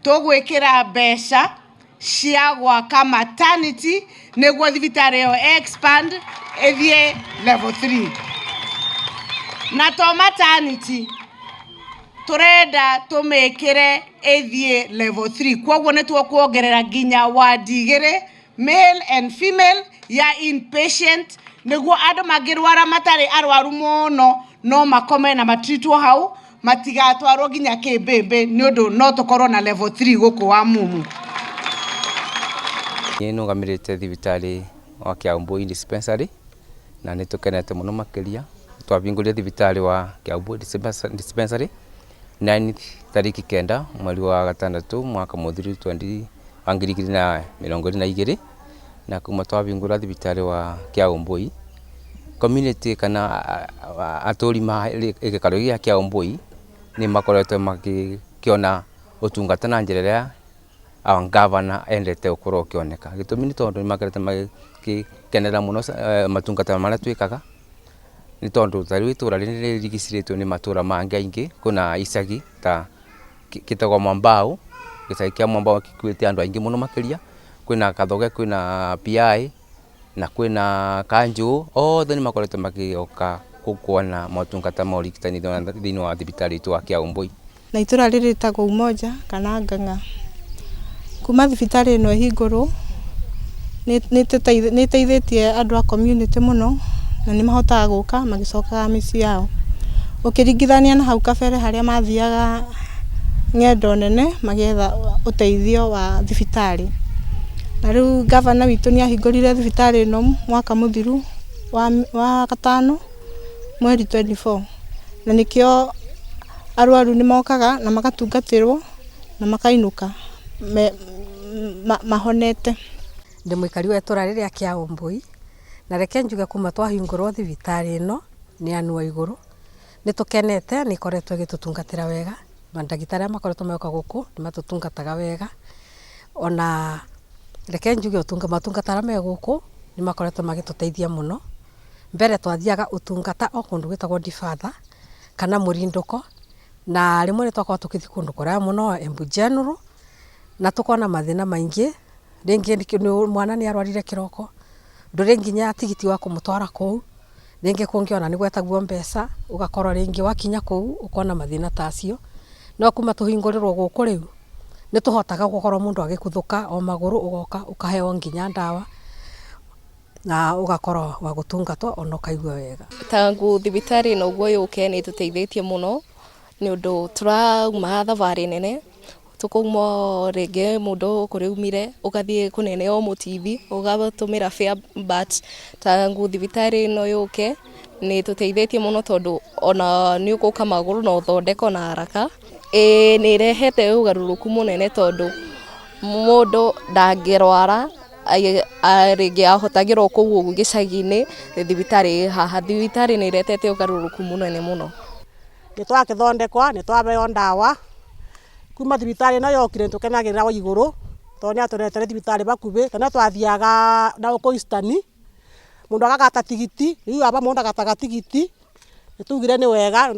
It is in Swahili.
tugwikira mbeca cia gwaka maternity niguo thibitari yo expand ithie level 3 na to maternity turenda tumikire ithie level 3 kwoguo ni tukuongerera nginya wadi igiri male and female ya inpatient niguo andu magirwara matari arwaru muno no makome na matritwo hau matigatwarwo nginya kibimbi ni undu no tukorwo na level 3 guku wa mumu. Ni nugamirite thibitari wa Kiaumbui dispensary na nitukenete muno makiria twabingurire thibitari wa Kiaumbui dispensary 9 tariki 9 mweri wa 6 mwaka muthiru 2022 na kuma twabingura thibitari wa Kiaumbui community kana aturi ma igikaro gia Kiaumbui ni makoretwo makiona utungata na njira gavana endete ukorwo kioneka gitumi ni tondu ni makerete magikenera muno matungata maria twikaga ni tondu thari itura rini rigiciritwo ni matura mangi aingi kuna icagi ta kitagwo Mwambao gicagi kia Mwambao kikwite andu aingi muno makiria kwina Kathoge kwina PI na kwina Kanju othe ni makoretwo magioka kuona motungata ma urigitani thini wa thibitari tu wa Kiaumbui na itura riri tagwo Umoja kana Ng'ang'a kuma thibitari ino hinguru ni teithitie andu a community muno na ni mahotaga guka magicokaga micii yao ukiringithania na hau kabere haria mathiaga ng'endo nene magietha uteithio wa thibitari na riu gavana witu ni ahingurire thibitari ino mwaka muthiru wa gatano mweri 24 na nikio arwaru ni mokaga na magatungatirwo na makainuka mahonete. Ndi muikari wa itura riria Kiaumbui na reke njuge kuma twahingurwo thibitari ino ni anu iguru ni tukenete ni koretwo igitutungatira wega mandagitari aria makoretwo moka guku ni matutungataga wega ona reke njuge matungata aria me guku ni makoretwo magituteithia muno mbere twathiaga utungata o kundu gwitagwo Difatha kana Murinduko na rimwe ni twakorwo tukithi kundu kuria muno Embu General na tukona mathina maingi ringi mwana ni arwarire kiroko nduri nginya tigiti wa kumutwara kou ringi kungiona ni gwetagwo mbeca ugakorwo ringi wakinya kou ukona mathina tacio no kuma tuhingurirwo guku riu ni tuhotaga gukorwo mundu agikuthuka o maguru ugoka ukaheo nginya ndawa na ugakorwo wa gutungatwo ona ukaigua wega. Tangu thibitari no guo yuke ni tuteithĩtie muno ni undu turauma thavari nene tukuma rege mundu kuriumire ugathie kunene o mutivi ugatumira fare but tangu thibitari no yuke ni tuteithĩtie muno tondu ona ni ukuka maguru no thondeko na haraka ni rehete ugaruruku munene tondu mundu ndangirwara rege ahotagirwo kugu gicagi-ini thibitari haha thibitari ni retete ugaruruku munene muno ni twakithondekwa ni twabeo ndawa kuma thibitari no yokire tukenagira wa iguru tondu aturete thibitari bakubi kana twathiaga na uko Eastern mundu agagata tigiti riu aba mundu agataga tigiti nitugire ni wega